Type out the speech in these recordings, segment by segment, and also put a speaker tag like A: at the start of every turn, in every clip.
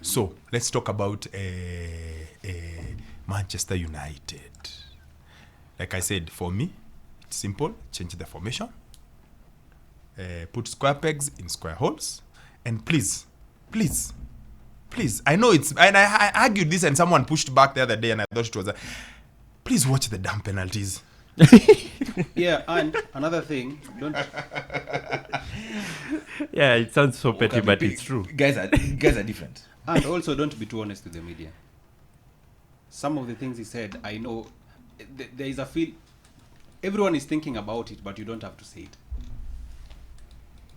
A: So let's talk about Manchester United. Like I said, for me, it's simple. Change the formation. Put square pegs in square holes. And please, I know it's... And I argued this and someone pushed back the other day and I thought it was please watch the damn penalties.
B: Yeah, and another thing, don't...
C: Yeah, it sounds so petty, but it's true.
D: Guys are different.
B: And also, don't be too honest with the media. Some of the things he said, I know there is a feel... Everyone is thinking about it, but you don't have to say it.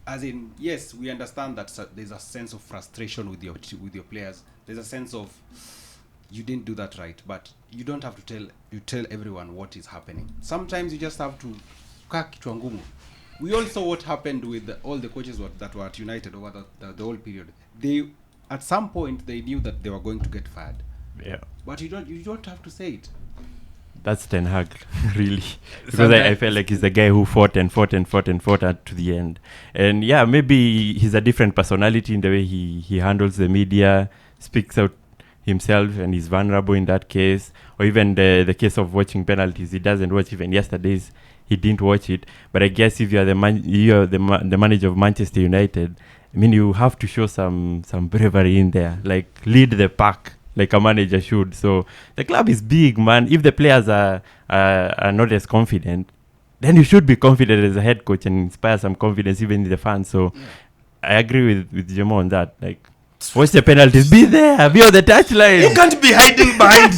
B: As in, yes, we understand that there's a sense of frustration with your players. There's a sense of you didn't do that right, but you don't have to tell everyone what is happening. Sometimes you just have to kaa kichwa ngumu. We all saw what happened with all the coaches that were at United over the whole period. They at some point they knew that they were going to get fired.
C: Yeah.
B: But you don't have to say it.
C: That's Ten Hag, really. Because I felt like he's the guy who fought to the end. And yeah, maybe he's a different personality in the way he handles the media, speaks out himself, and is vulnerable in that case. Or even the case of watching penalties, he doesn't watch. Even yesterday's, he didn't watch it. But I guess if you're the manager of Manchester United, I mean, you have to show some bravery in there, like lead the pack, like a manager should. So the club is big, man. If the players are not as confident, then you should be confident as a head coach and inspire some confidence even in the fans. So I agree with Jemo on that. Like, watch the penalties, be there, be on the touchline.
A: You can't be hiding behind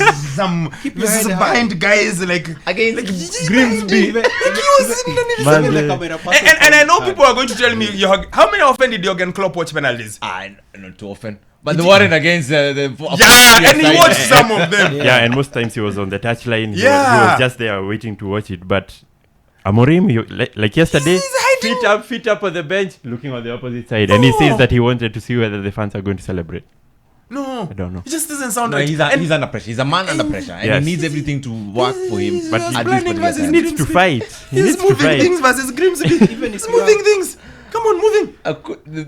A: behind guys like
D: Against Grimsby.
A: And I know people are going to tell me, how many often did Jurgen Klopp watch penalties?
D: Not too often. But the one against the...
A: Yeah, and he watched some of them.
C: Yeah, and most times he was on the touchline. He was just there waiting to watch it. But Amorim, like yesterday, feet up on the bench, looking on the opposite side. And he says that he wanted to see whether the fans are going to celebrate.
A: No,
C: I don't know.
A: It just doesn't sound
D: no,
A: right.
D: He's under pressure. He's a man under pressure. And he needs everything to work for him.
A: But
C: he needs to fight.
A: He's moving things versus Grimsby. He's moving things. Come on, moving.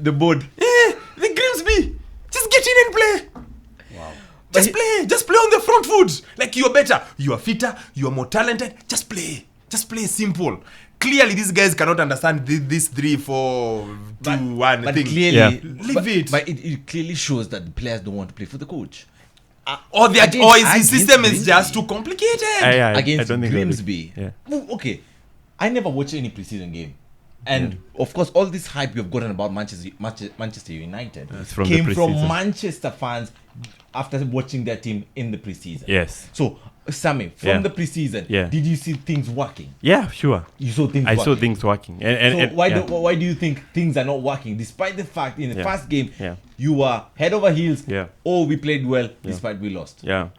D: The board.
A: Yeah, the Grimsby. Just get in and play.
B: Wow.
A: Just play on the front foot. Like, you are better. You are fitter. You are more talented. Just play. Simple. Clearly, these guys cannot understand this 3, 4, 2, 1
D: but
A: thing.
D: Clearly,
A: leave it.
D: But it clearly shows that the players don't want to play for the coach.
A: Or his system is just too complicated.
D: Against
C: I don't think
D: Grimsby.
C: Yeah.
D: Okay. I never watched any preseason game. And of course, all this hype you've gotten about Manchester United came from Manchester fans after watching their team in the preseason.
C: Yes.
D: So, Sammy, from the preseason, did you see things working?
C: Yeah, sure.
D: You saw things
C: I
D: working?
C: saw things working. And
D: why do you think things are not working? Despite the fact in the first game, you were head over heels.
C: Yeah.
D: Oh, we played well despite we lost.
C: Yeah.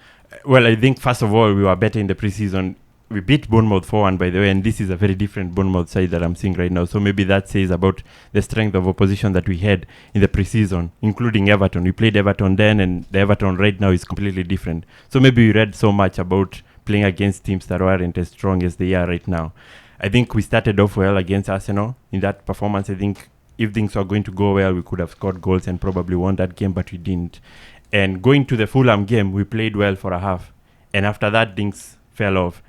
C: Well, I think first of all, we were better in the preseason. We beat Bournemouth 4-1, by the way, and this is a very different Bournemouth side that I'm seeing right now. So maybe that says about the strength of opposition that we had in the preseason, including Everton. We played Everton then, and the Everton right now is completely different. So maybe we read so much about playing against teams that aren't as strong as they are right now. I think we started off well against Arsenal in that performance. I think if things were going to go well, we could have scored goals and probably won that game, but we didn't. And going to the Fulham game, we played well for a half. And after that, things fell off.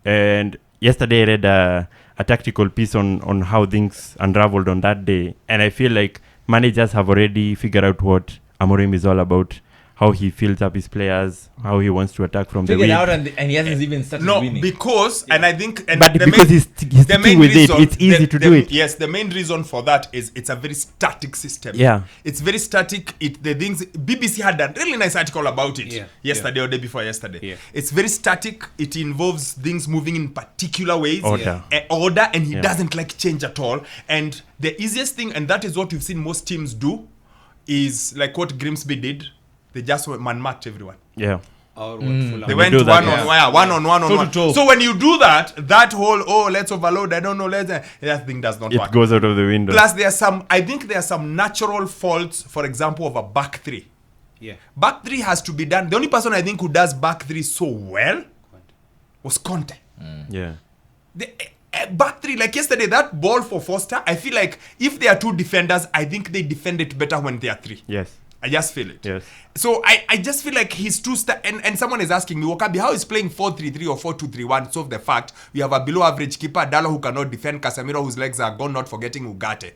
C: And yesterday I read a tactical piece on how things unraveled on that day. And I feel like managers have already figured out what Amorim is all about, how he fills up his players, how he wants to attack from the wing.
D: Out and he hasn't even started winning.
A: Because, and I think...
C: But because he's sticking with it, it's easy to do it.
A: Yes, the main reason for that is it's a very static system.
C: Yeah.
A: It's very static. BBC had a really nice article about it yesterday or day before yesterday. Yeah. It's very static. It involves things moving in particular ways.
C: Order,
A: and he doesn't like change at all. And the easiest thing, and that is what we've seen most teams do, is like what Grimsby did. They just man-marked everyone.
C: Yeah.
A: They went one on one. So when you do that whole, let's overload, I don't know, that thing does not work.
C: It goes out of the window.
A: Plus, I think there are some natural faults, for example, of a back 3.
B: Yeah.
A: Back 3 has to be done. The only person I think who does back 3 so well was Conte.
C: Yeah.
A: The back 3, like yesterday, that ball for Foster, I feel like if there are 2 defenders, I think they defend it better when there are 3.
C: Yes.
A: I just feel it.
C: Yes.
A: So I just feel like he's too and someone is asking me, Wakabi, how is playing 4-3-3 or 4-2-3-1 solve the fact we have a below average keeper, Dalo who cannot defend, Casemiro whose legs are gone, not forgetting Ugarte.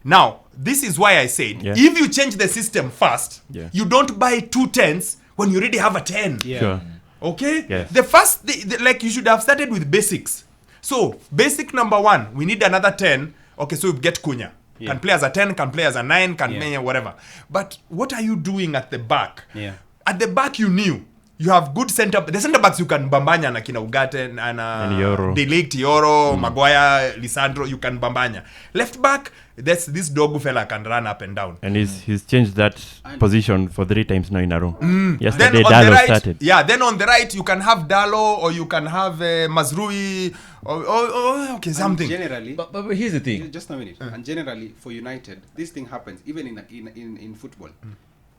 A: Now, this is why I said, if you change the system first, you don't buy 2 10s when you already have a 10.
B: Yeah.
C: Sure.
A: Okay?
C: Yes.
A: The first, like you should have started with basics. So, basic number 1, we need another 10. Okay, so we get Cunha.
B: Yeah.
A: Can play as a 10, can play as a 9, can whatever. But what are you doing at the back?
B: Yeah.
A: At the back, you knew. You have good the center backs you can bambanya na kina Ugarte and
C: Yoro.
A: De Ligt, Yoro, Maguire, Lisandro, you can bambanya. Left back, this Dogu fella can run up and down.
C: And he's changed that position for 3 times now in a row. Yesterday,
A: Then on
C: Dalo
A: the right,
C: started.
A: yeah, then on the right you can have Dalo or you can have Mazrui or okay, something.
B: And generally,
D: But here's the thing.
B: just a minute. And generally, for United, this thing happens even in football.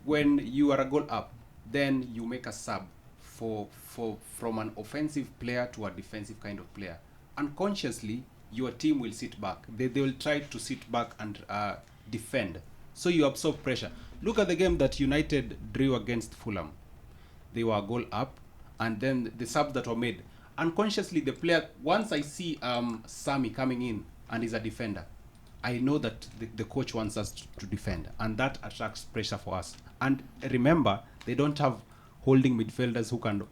B: When you are a goal up, then you make a sub from an offensive player to a defensive kind of player. Unconsciously, your team will sit back. They will try to sit back and defend. So you absorb pressure. Look at the game that United drew against Fulham. They were a goal up, and then the subs that were made. Unconsciously, the player, once I see Sammy coming in and he's a defender, I know that the coach wants us to defend, and that attracts pressure for us. And remember, they don't have holding midfielders who can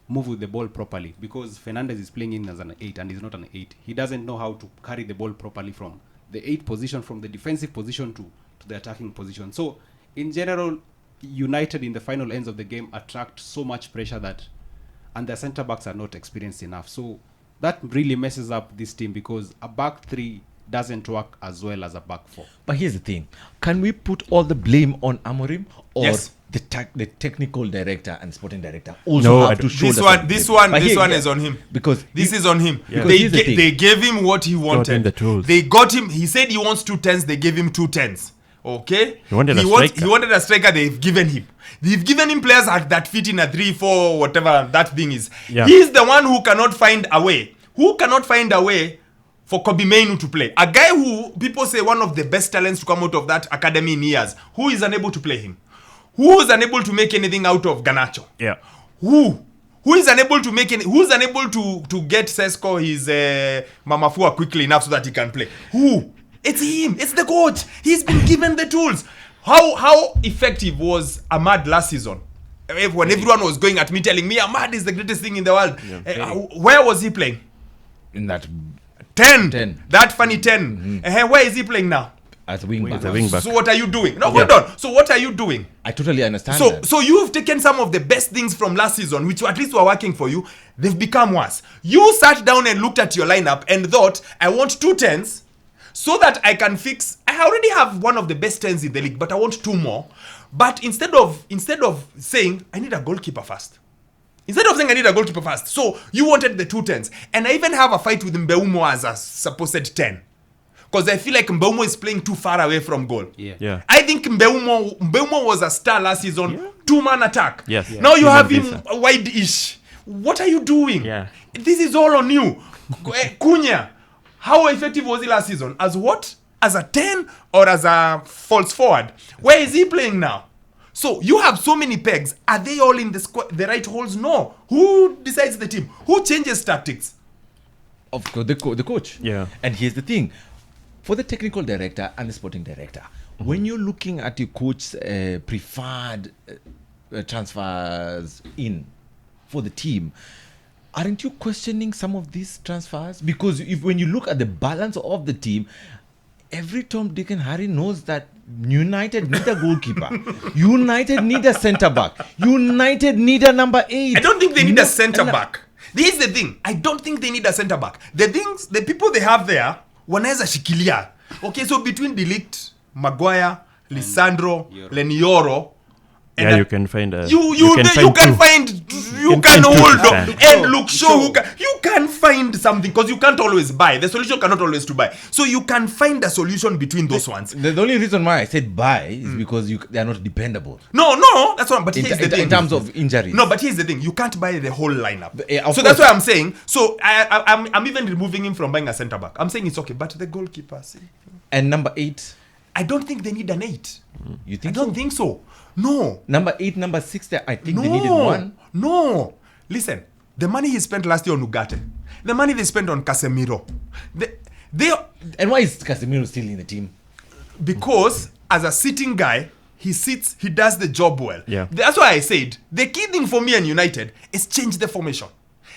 B: move with the ball properly, because Fernandes is playing in as an 8 and he's not an 8. He doesn't know how to carry the ball properly from the 8 position, from the defensive position to the attacking position. So, in general, United in the final ends of the game attract so much pressure and their centre backs are not experienced enough. So, that really messes up this team, because a back 3 doesn't work as well as a back 4.
D: But here's the thing. Can we put all the blame on Amorim, or
A: Yes.
D: the technical director and sporting director also have to show
A: This one is on him.
D: Because
A: this is on him.
C: Yeah.
A: They gave him what he wanted.
C: him the tools.
A: They got him. He said he wants 2 10s. They gave him 2 10s. Okay.
C: He wanted a striker.
A: He wanted a striker. They've given him. They've given him players that fit in a 3-4 whatever that thing is.
C: Yeah.
A: He's the one who cannot find a way. Who cannot find a way for Kobe Mainoo to play? A guy who people say one of the best talents to come out of that academy in years. Who is unable to play him? Who is unable to make anything out of Garnacho?
C: Yeah.
A: Who is unable to make who's unable to get Sesko his Mamafua quickly enough so that he can play? Who? It's him. It's the coach. He's been given the tools. How effective was Ahmad last season? When everyone was going at me telling me Ahmad is the greatest thing in the world. Where was he playing?
D: in that
A: 10. That funny 10. Where is he playing now?
D: as wing back.
C: As a wing back.
A: So what are you doing? No, hold on. So what are you doing?
D: I totally understand that.
A: So you've taken some of the best things from last season, which at least were working for you. They've become worse. You sat down and looked at your lineup and thought, I want 2 10s so that I can fix. I already have one of the best 10s in the league, but I want 2 more. But instead of saying, I need a goalkeeper first. So you wanted the 2 10s. And I even have a fight with Mbeumo as a supposed 10. Because I feel like Mbeumo is playing too far away from goal.
C: Yeah.
A: I think Mbeumo was a star last season.
C: Yeah.
A: 2-man attack.
C: Yes. Yeah.
A: Now you
C: Human
A: have him
C: visa.
A: wide-ish. What are you doing?
C: Yeah.
A: This is all on you. Cunha, how effective was he last season? As what? As a 10 or as a false forward? Where is he playing now? So you have so many pegs. Are they all in the right holes? No. Who decides the team? Who changes tactics?
D: Of course, the coach.
C: Yeah.
D: And here's the thing. For the technical director and the sporting director, when you're looking at your coach's preferred transfers in for the team, aren't you questioning some of these transfers? Because when you look at the balance of the team, every Tom, Dick and Harry knows that United need a goalkeeper. United need a centre back. United need a number 8.
A: I don't think they need a centre back. This is the thing. I don't think they need a centre back. The people they have there, wanaweza shikilia. Okay, so between De Ligt, Maguire, Lisandro, Lenioro, and
C: you can find a
A: you can hold on and look show you can find something, because you can't always buy. The solution cannot always to buy. So you can find a solution between those ones.
D: The only reason why I said buy is because they are not dependable.
A: No, that's what. But here's the thing.
D: In terms of injuries.
A: No, but here's the thing. You can't buy the whole lineup.
D: Of
A: So that's why I'm saying. So I'm even removing him from buying a centre back. I'm saying it's okay, but the goalkeeper. See?
D: And number 8.
A: I don't think they need an 8.
D: You
A: I
D: think
A: don't
D: so?
A: think so. No.
D: Number 8, number 6, there, I think
A: No.
D: they needed one.
A: No. Listen, the money he spent last year on Ugarte, the money they spent on Casemiro, they
D: And why is Casemiro still in the team?
A: because as a sitting guy, he sits, he does the job well.
C: Yeah.
A: That's why I said the key thing for me and United is change the formation.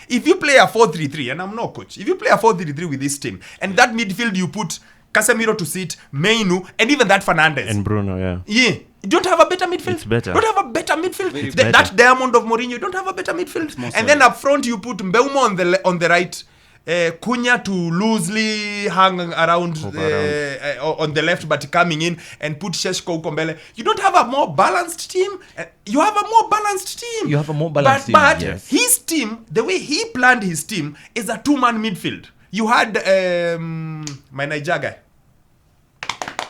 A: If you play a 4-3-3, and I'm no coach, if you play a 4-3-3 with this team, and that midfield you put Casemiro to sit, Mainu, and even that Fernandes.
C: And Bruno, yeah.
A: Yeah. You don't have a better midfield.
C: It's better.
A: You don't have a better midfield.
B: Very
C: better.
A: That diamond of Mourinho, you don't have a better midfield.
B: more
A: And then up front you put Mbeumo on the right, Cunha to loosely hang around on the left, but coming in, and put Sheshko Ukombele. You don't have a more balanced team. You have a more balanced team.
D: You have a more balanced team,
A: But
D: yes.
A: his team, the way he planned his team, is a 2-man midfield. You had my Niger guy.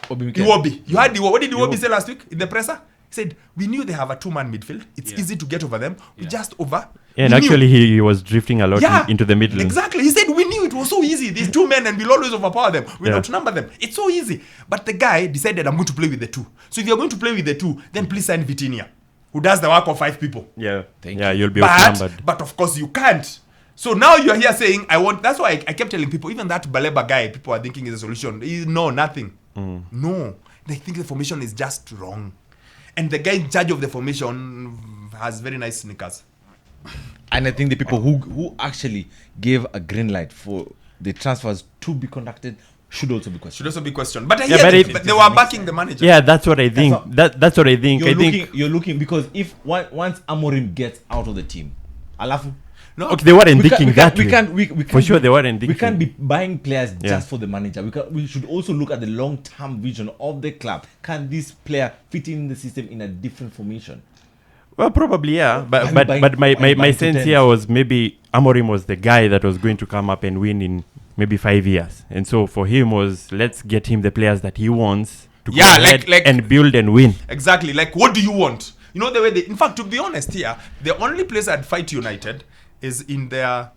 A: Iwobi. You had Iwobi. What did Iwobi say last week in the presser? He said, we knew they have a 2-man midfield. It's easy to get over them. We just over.
C: Yeah, and
A: we
C: actually
A: knew.
C: he was drifting a lot into the middle.
A: Exactly. He said, we knew it was so easy. These 2 men, and we'll always overpower them. We'll
C: Yeah.
A: outnumber them. It's so easy. But the guy decided, I'm going to play with the 2. So if you're going to play with the 2, then please sign Vitinha, who does the work of 5 people.
C: Yeah.
D: Thank
C: yeah,
D: you.
C: you'll be outnumbered.
A: But of course you can't. So now you're here saying, that's why I kept telling people, even that Baleba guy, people are thinking is a solution. No, nothing. No. They think the formation is just wrong. And the guy in charge of the formation has very nice sneakers.
D: And I think the people who actually gave a green light for the transfers to be conducted should also be questioned.
A: Should also be questioned. But I
C: Yeah,
A: hear
C: but
A: they were backing the manager.
C: Yeah, that's what I think.
D: That's
C: That's what I think.
D: You're looking because if once Amorim gets out of the team, Alafu.
A: No.
C: Okay, they weren't
D: We
C: thinking
D: can't-
C: that
D: we
C: way.
D: can't- we can't
C: For sure,
D: be-
C: they weren't thinking.
D: We can't be buying players
C: Yeah.
D: just for the manager. We should also look at the long-term vision of the club. Can this player fit in the system in a different formation?
C: Well, probably, yeah.
D: Are
C: But
D: you
C: but
D: buying-
C: but my,
D: are you
C: my, my
D: buying
C: sense
D: to
C: here
D: tens?
C: was maybe Amorim was the guy that was going to come up and win in maybe 5 years. And so for him was, let's get him the players that he wants to go
A: Yeah,
C: ahead
A: like-
C: and build and win.
A: Exactly. Like, what do you want? You know, the way in fact, to be honest here, the only place I'd fight United is in their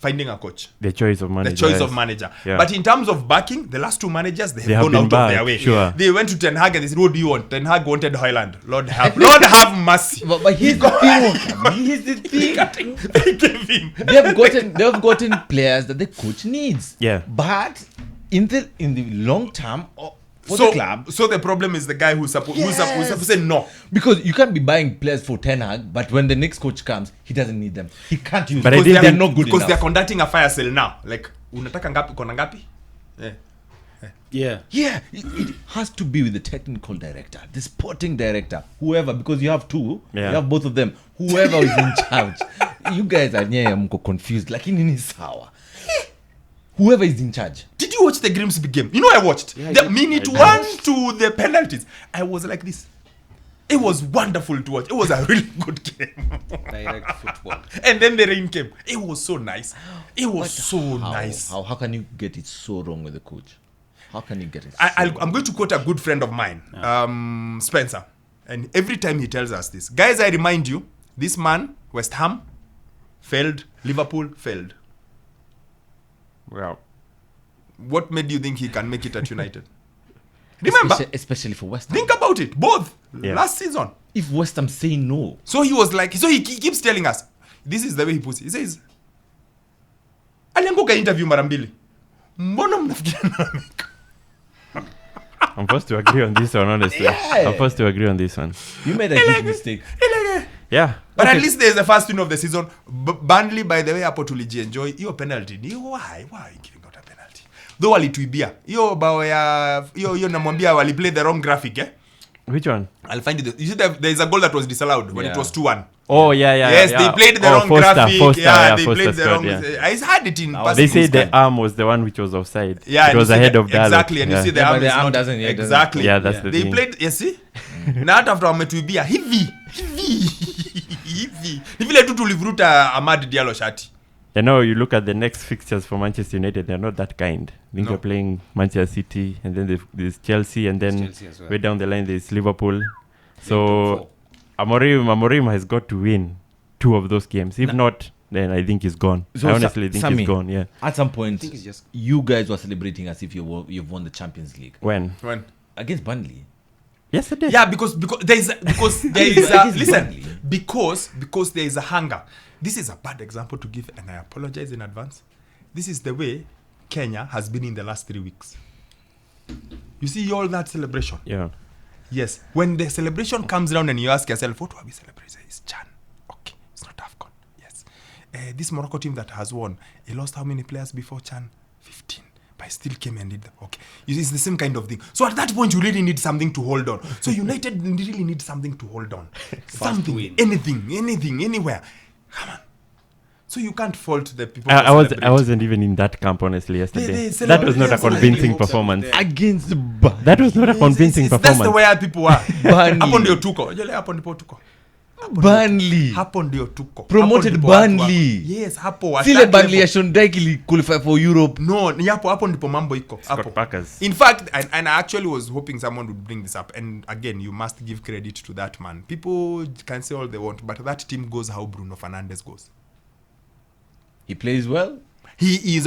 A: finding a coach.
C: The choice of manager.
A: The choice
C: yes.
A: of manager.
C: Yeah.
A: But in terms of backing, the last 2 managers, they
C: They
A: have
C: have
A: gone
C: been
A: out of
C: back,
A: their way.
C: sure.
A: They went to Ten Hag and they said, what do you want? Ten Hag wanted Hoyland. Lord have mercy.
D: But here's the thing. Here's the thing.
A: They gave him.
D: They have gotten players that the coach needs.
C: Yeah.
D: But in the long term for the club,
A: So the problem is the guy who's supposed to say no.
D: because you can't be buying players for Ten Hag, but when the next coach comes, he doesn't need them. He can't use
C: But
D: them
C: I
D: because
C: didn't
D: they're
C: think-
D: not good
A: Because they're
D: enough.
A: conducting a fire sale now. Like, unataka ngapi, kona ngapi? Yeah.
B: Yeah.
D: Yeah, it has to be with the technical director, the sporting director, whoever, because you have 2,
C: Yeah.
D: you have both of them. Whoever is in charge, you guys are mko confused. Like in sour. Whoever is in charge.
A: Did you watch the Grimsby game? You know I watched. The minute
C: I
A: 1 to the penalties. I was like this. It was wonderful to watch. It was a really good game.
B: Direct football.
A: And then the rain came. It was so nice. It was so nice.
D: How can you get it so wrong with the coach? How can you get it?
A: I'm going to quote a good friend of mine, Spencer. And every time he tells us this. Guys, I remind you, this man, West Ham, failed. Liverpool, failed.
C: Wow.
A: What made you think he can make it at United? Remember,
D: especially for West Ham.
A: think about it. Both.
C: Yeah.
A: Last season.
D: If West Ham say no,
A: So he was like, so he keeps telling us, this is the way he puts it. He says, alianguka interview mara mbili. Mbona mnafikiria naamika?
C: I'm forced to agree on this one, honestly.
D: Yeah.
C: I'm forced to agree on this one.
D: you made a huge mistake.
C: Yeah.
A: But
D: Okay.
A: at least there's the first win of the season. Burnley, by the way, hapo tulijienjoy. Hiyo penalty ni why are you giving out a penalty? Though walituibia. Hiyo bao ya hiyo namwambia wali play the wrong graphic, eh?
C: Which one?
A: I'll find you you see there is a goal that was disallowed when it
D: Yeah.
A: was 2-1.
C: Oh, yeah.
A: Yes, they played the wrong
C: Foster,
A: graphic.
C: Foster,
A: They
C: Foster
A: played the
C: scored,
A: wrong.
C: yeah.
A: I had it in.
D: They
A: passing
C: They say
A: scan.
C: the arm was the one which was offside.
A: Yeah,
C: It
A: and
C: was
A: you see
C: ahead
A: the-
C: of Dalot.
A: exactly, and you see the
D: Yeah,
A: arm
D: but the
A: is
D: arm
A: not
D: doesn't- yeah, doesn't-
A: exactly.
C: Yeah, that's the
A: They
C: thing.
A: played, you see, na hata after wametuibia hivi ni vile tu tulivuruta Amad Diallo shati.
C: You know, you look at the next fixtures for Manchester United, they're not that kind. I think
A: No.
C: they're playing Manchester City, and then there's Chelsea, and then
B: Chelsea as well.
C: way down the line there's Liverpool.
B: Top
C: So
B: four.
C: Amorim has got to win 2 of those games. If not, then I think he's gone.
D: So,
C: I honestly think
D: Sammy,
C: he's gone. Yeah.
D: At some point,
B: think it's just-
D: you guys were celebrating as if you've won the Champions League
C: When?
D: against Burnley.
C: Yesterday.
A: Yeah, because there is a
D: Against
A: listen,
D: Burnley.
A: because there is a hunger. This is a bad example to give, and I apologize in advance. This is the way Kenya has been in the last 3 weeks. You see all that celebration.
C: Yeah.
A: Yes, when the celebration comes around and you ask yourself, what are we celebrating? It's Chan. Okay, it's not AFCON. Yes. This Morocco team that has won, he lost how many players before Chan? 15. But still came and did that. Okay. You see, it's the same kind of thing. So at that point, you really need something to hold on. So United really need something to hold on. Something,
B: win.
A: anything, anywhere. Come on. So you can't fault the people.
C: I wasn't even in that camp honestly yesterday. That was not a convincing performance.
D: Against Burnley.
C: That was not a convincing
A: That's
C: performance.
A: the way people are.
D: Burnley.
A: Hapo ndio tuko. Unajua hapo ndipo tuko.
D: Burnley.
A: Hapo ndio tuko.
D: Promoted
A: Hapo ndipo watu
D: Burnley.
A: wako. Yes, hapo. at
D: Sile
A: that
D: Burnley ya
A: level.
D: Sean Dyche qualify for Europe.
A: No, ni hapo ndipo mambo iko. Hapo.
C: Scott Parker's.
A: In fact, and I actually was hoping someone would bring this up. And again, you must give credit to that man. People can say all they want, but that team goes how Bruno Fernandes goes.
D: He plays well.
A: He is